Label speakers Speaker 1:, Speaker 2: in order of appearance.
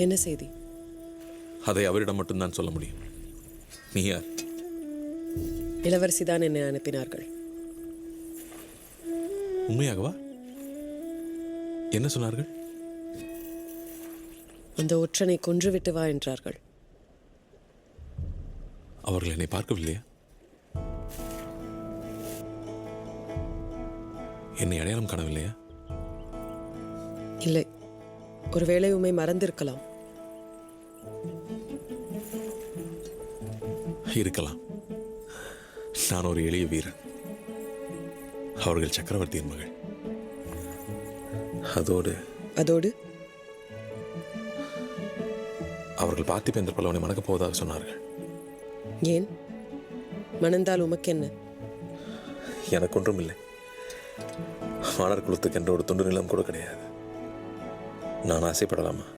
Speaker 1: என்ன செய்தி?
Speaker 2: அதை அவரிடம் மட்டும்தான் சொல்ல முடியும். நீ யார்?
Speaker 1: இளவரசி தான் என்னை அனுப்பினார்கள்.
Speaker 2: உண்மையாகவா? என்ன சொன்னார்கள்?
Speaker 1: அந்த ஒற்றனை கொன்றுவிட்டு வா என்றார்கள்.
Speaker 2: அவர்கள் என்னை பார்க்கவில்லையா? என்னை அடையாளம் காணவில்லையா?
Speaker 1: இல்லை, ஒருவேளை உம்மை மறந்திருக்கலாம்.
Speaker 2: இருக்கலாம். நான் ஒரு எளிய வீரன். அவர்கள் சக்கரவர்த்தியின் மகள். அதோடு அவர்கள் பார்த்திபேந்திர பல்லவனை மணக்கப் போவதாக சொன்னார்கள்.
Speaker 1: ஏன்? மணந்தால் உமக்கு என்ன?
Speaker 2: எனக்கு ஒன்றும் இல்லை. வானர் குலத்துக்கு என்ற ஒரு துண்டு நிலம் கூட கிடையாது. நான் ஆசைப்படலாமா?